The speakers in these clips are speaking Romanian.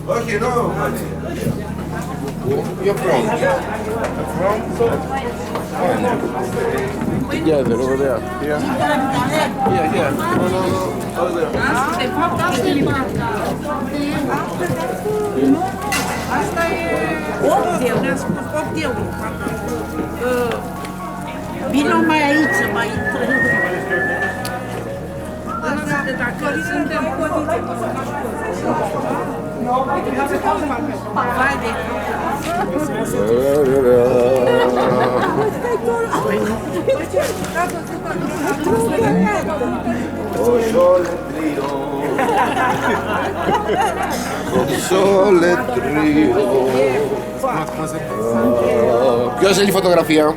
Okay, no. You're from? Together over there. Here. Here. No. Over there. Asta e 8 euro, ne-a spus 8 euro. Vino mai aici, mai intră. Dacă suntem poziție, vai de Oh sole trio. Oh sole trio. Ποιος θέλει φωτογραφία?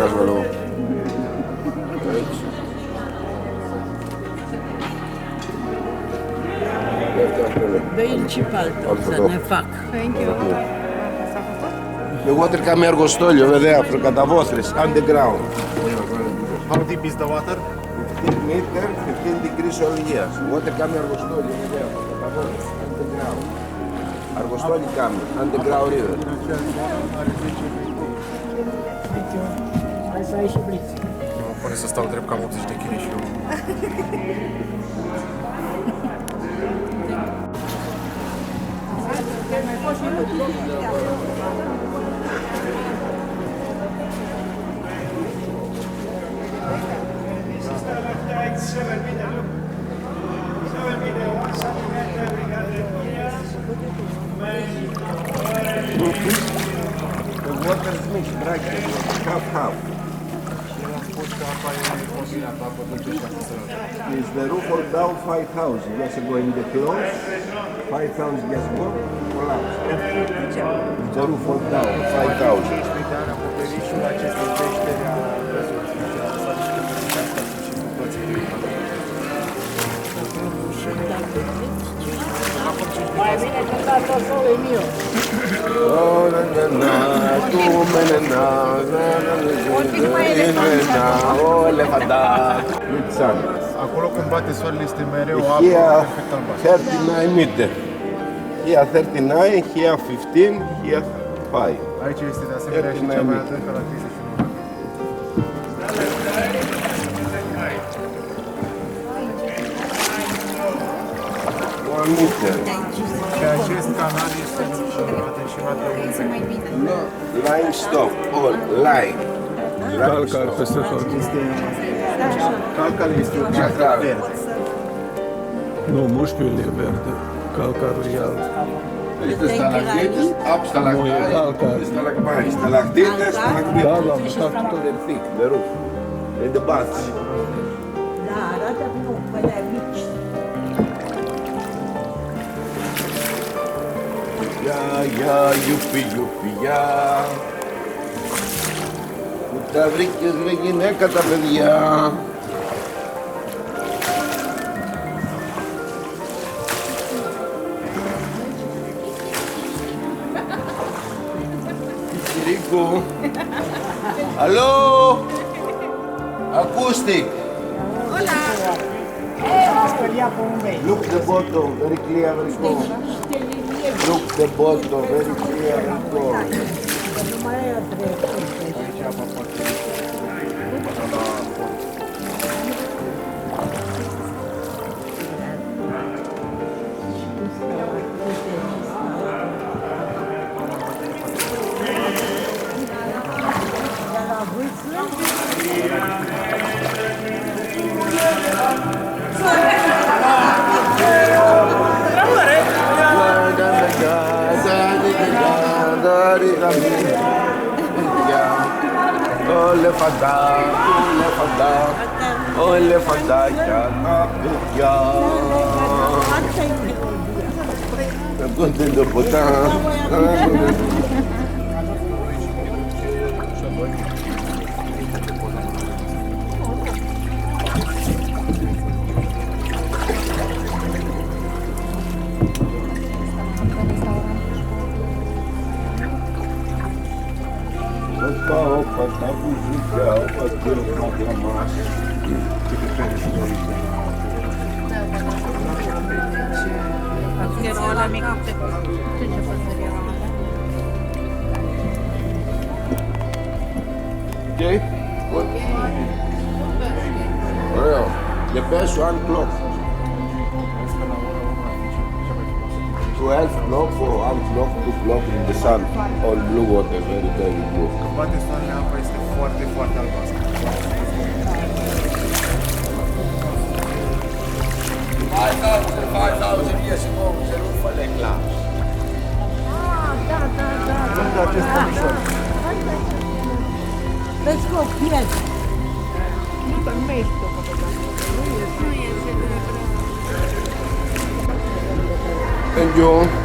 Ασβαλώ. să ne fac. The water cam αργοστόλιο, βέβαια, for καταβόθρες, underground. How deep is the water? 15 meter, 15 degrees all years. Water cam αργοστόλιο, βέβαια, for καταβόθρες, underground. Αργοστόλιο cam, underground river. Hai să ai și bliț. Mă pune să stau drept cam 80 de kg și eu. The water is mixed, right? Half. Is the roof all down 5,000? Just go in the close, 5,000 just go, collapse. Is the roof all down 5,000? Mai bine când a tot solul meu. Oh, Acolo când bate soarele este mereu apă Here perfect albastră. 39 meter. Here 39, here 15, here 5. Aici este de asemenea și cea mai adâncă la 31. One meter. Și acest canal este adânșimat de 1 metru. No, limestone, all lime. Calcar peste tot. Calcul este un ceață verde. Nu, mușchiul e verde. Calcarul e alb. Este stalactites, up stalactites, stalactites, Da, da, am mâncat tot. the thick, the roof, and the baths. Da, arată nu, până mici. Ya, yupi, ya. Που τα βρήκες ρε γυναίκα τα παιδιά. Κυρίκου. Αλλό. Acoustic. Look the bottom, very clear, very cold. Look the bottom, very clear, very cold. Όλε φαντάκια τα παιδιά. Αυτό δεν το ποτά. Όπα, τα βουζούκια, όπα, κύριε Μαγλαμά. Mascherona mică. Ce păsărie am avut? Okay? What? Well, the best one clock. 12 clock for 1 clock, 2 clock in the sun. All blue water, very, very blue. Poate soarele apa este foarte, foarte albastră. 5,000 years ago, the roof of the clouds. Let's go, yes. Nu, dar nu mai ești pe And you?